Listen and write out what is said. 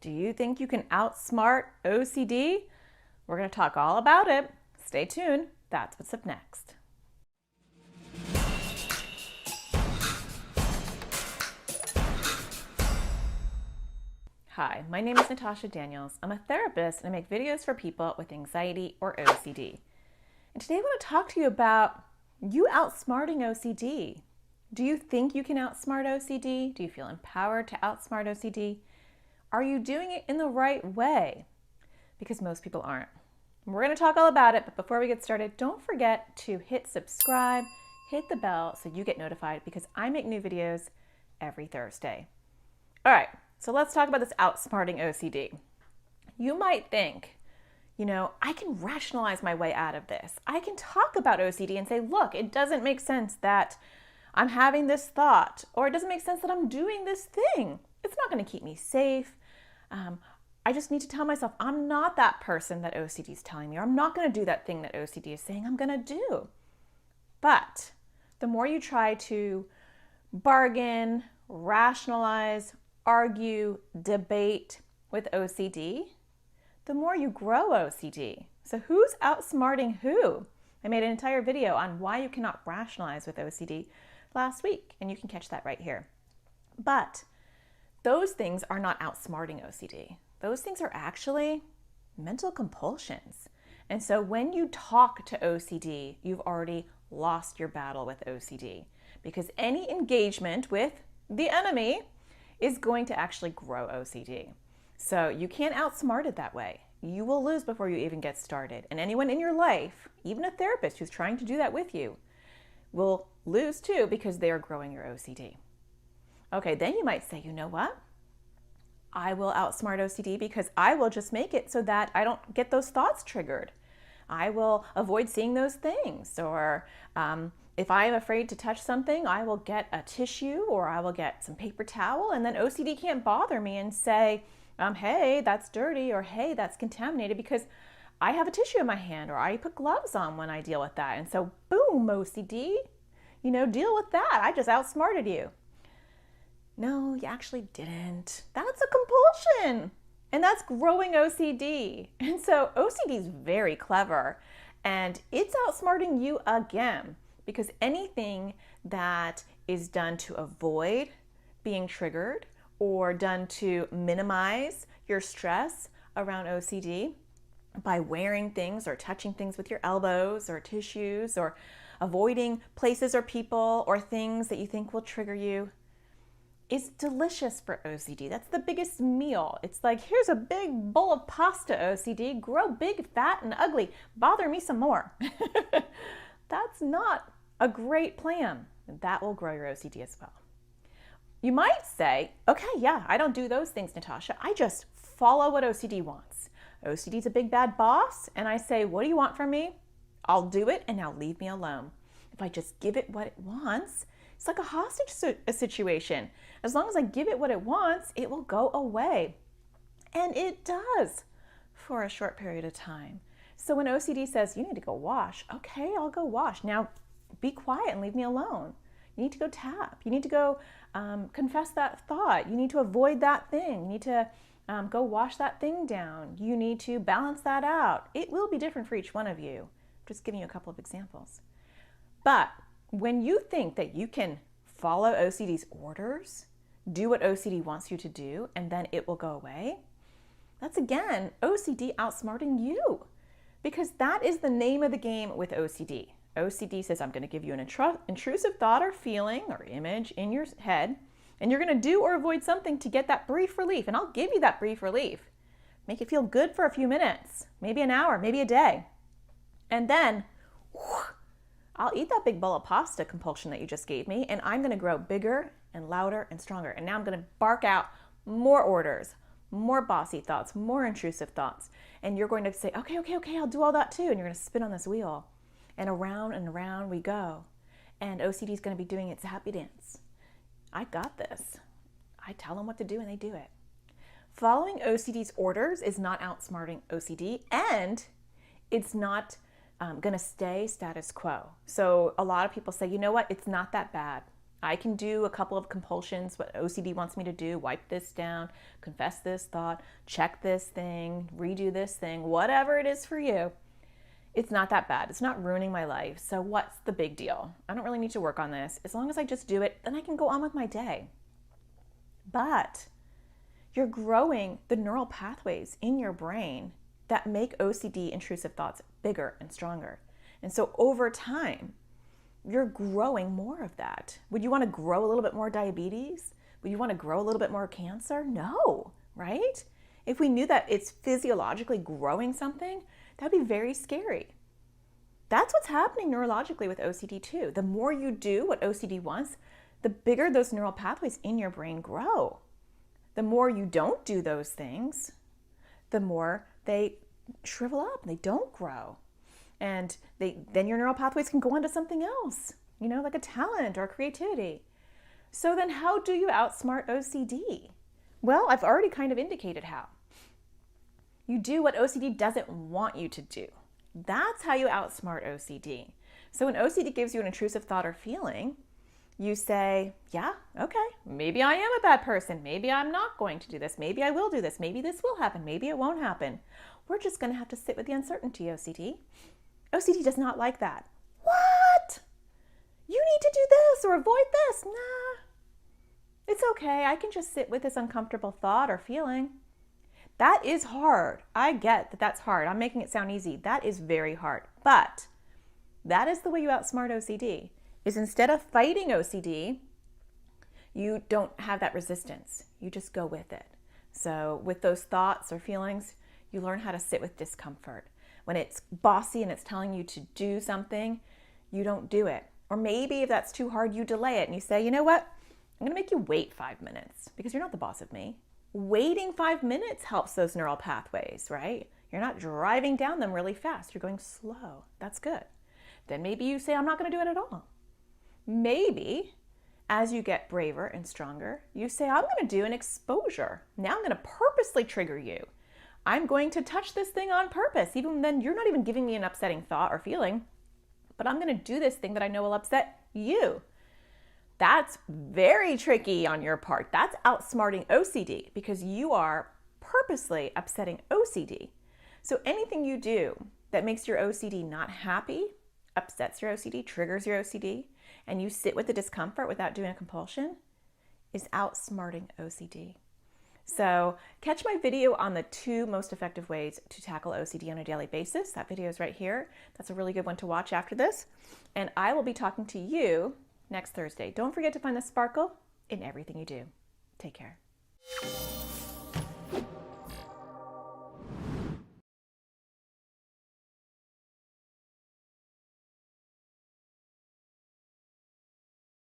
Do you think you can outsmart OCD? We're going to talk all about it. Stay tuned. That's what's up next. Hi, my name is Natasha Daniels. I'm a therapist and I make videos for people with anxiety or OCD. And today I want to talk to you about you outsmarting OCD. Do you think you can outsmart OCD? Do you feel empowered to outsmart OCD? Are you doing it in the right way? Because most people aren't. We're going to talk all about it, but before we get started, don't forget to hit subscribe, hit the bell so you get notified because I make new videos every Thursday. All right, so let's talk about this outsmarting OCD. You might think, I can rationalize my way out of this. I can talk about OCD and say, look, it doesn't make sense that I'm having this thought, or it doesn't make sense that I'm doing this thing. It's not going to keep me safe. I just need to tell myself I'm not that person that OCD is telling me, or I'm not going to do that thing that OCD is saying I'm going to do. But the more you try to bargain, rationalize, argue, debate with OCD, the more you grow OCD. So who's outsmarting who? I made an entire video on why you cannot rationalize with OCD last week, and you can catch that right here. But those things are not outsmarting OCD. Those things are actually mental compulsions. And so when you talk to OCD, you've already lost your battle with OCD, because any engagement with the enemy is going to actually grow OCD. So you can't outsmart it that way. You will lose before you even get started. And anyone in your life, even a therapist who's trying to do that with you, will lose too because they are growing your OCD. Okay, then you might say, you know what? I will outsmart OCD because I will just make it so that I don't get those thoughts triggered. I will avoid seeing those things. Or if I am afraid to touch something, I will get a tissue or I will get some paper towel, and then OCD can't bother me and say, hey, that's dirty, or hey, that's contaminated, because I have a tissue in my hand, or I put gloves on when I deal with that. And so boom, OCD, deal with that. I just outsmarted you. No, you actually didn't. That's a compulsion. And that's growing OCD. And so OCD is very clever, and it's outsmarting you again, because anything that is done to avoid being triggered or done to minimize your stress around OCD by wearing things or touching things with your elbows or tissues or avoiding places or people or things that you think will trigger you, is delicious for OCD. That's the biggest meal. It's like, here's a big bowl of pasta, OCD. Grow big, fat, and ugly. Bother me some more. That's not a great plan. That will grow your OCD as well. You might say, okay, yeah, I don't do those things, Natasha. I just follow what OCD wants. OCD's a big bad boss, and I say, what do you want from me? I'll do it, and now leave me alone. If I just give it what it wants, it's like a hostage situation. As long as I give it what it wants, it will go away. And it does for a short period of time. So when OCD says, you need to go wash, okay, I'll go wash. Now be quiet and leave me alone. You need to go tap. You need to go confess that thought. You need to avoid that thing. You need to go wash that thing down. You need to balance that out. It will be different for each one of you. I'm just giving you a couple of examples. But when you think that you can follow OCD's orders, do what OCD wants you to do, and then it will go away, that's again OCD outsmarting you, because that is the name of the game with OCD. OCD says, I'm going to give you an intrusive thought or feeling or image in your head, and you're going to do or avoid something to get that brief relief, and I'll give you that brief relief. Make it feel good for a few minutes, maybe an hour, maybe a day. And then, I'll eat that big bowl of pasta compulsion that you just gave me, and I'm going to grow bigger and louder and stronger. And now I'm going to bark out more orders, more bossy thoughts, more intrusive thoughts. And you're going to say, okay, I'll do all that too. And you're going to spin on this wheel. And around we go. And OCD is going to be doing its happy dance. I got this. I tell them what to do and they do it. Following OCD's orders is not outsmarting OCD, and it's not going to stay status quo. So a lot of people say, you know what, it's not that bad. I can do a couple of compulsions, what OCD wants me to do, wipe this down, confess this thought, check this thing, redo this thing, whatever it is for you. It's not that bad. It's not ruining my life. So what's the big deal? I don't really need to work on this. As long as I just do it, then I can go on with my day. But you're growing the neural pathways in your brain that make OCD intrusive thoughts bigger and stronger. And so over time, you're growing more of that. Would you want to grow a little bit more diabetes? Would you want to grow a little bit more cancer? No, right? If we knew that it's physiologically growing something, that'd be very scary. That's what's happening neurologically with OCD too. The more you do what OCD wants, the bigger those neural pathways in your brain grow. The more you don't do those things, the more they shrivel up, they don't grow. And then your neural pathways can go on to something else, like a talent or creativity. So then how do you outsmart OCD? Well, I've already kind of indicated how. You do what OCD doesn't want you to do. That's how you outsmart OCD. So when OCD gives you an intrusive thought or feeling, you say, yeah, okay, maybe I am a bad person. Maybe I'm not going to do this. Maybe I will do this. Maybe this will happen. Maybe it won't happen. We're just going to have to sit with the uncertainty, OCD. OCD does not like that. What? You need to do this or avoid this. Nah, it's okay. I can just sit with this uncomfortable thought or feeling. That is hard. I get that that's hard. I'm making it sound easy. That is very hard. But that is the way you outsmart OCD, is instead of fighting OCD, you don't have that resistance. You just go with it. So with those thoughts or feelings, you learn how to sit with discomfort. When it's bossy and it's telling you to do something, you don't do it. Or maybe if that's too hard, you delay it and you say, you know what? I'm going to make you wait 5 minutes because you're not the boss of me. Waiting 5 minutes helps those neural pathways, right? You're not driving down them really fast. You're going slow. That's good. Then maybe you say, I'm not going to do it at all. Maybe as you get braver and stronger, you say, I'm going to do an exposure. Now I'm going to purposely trigger you. I'm going to touch this thing on purpose. Even then, you're not even giving me an upsetting thought or feeling, but I'm going to do this thing that I know will upset you. That's very tricky on your part. That's outsmarting OCD because you are purposely upsetting OCD. So anything you do that makes your OCD not happy, upsets your OCD, triggers your OCD, and you sit with the discomfort without doing a compulsion, is outsmarting OCD. So catch my video on the 2 most effective ways to tackle OCD on a daily basis. That video is right here. That's a really good one to watch after this. And I will be talking to you next Thursday. Don't forget to find the sparkle in everything you do. Take care.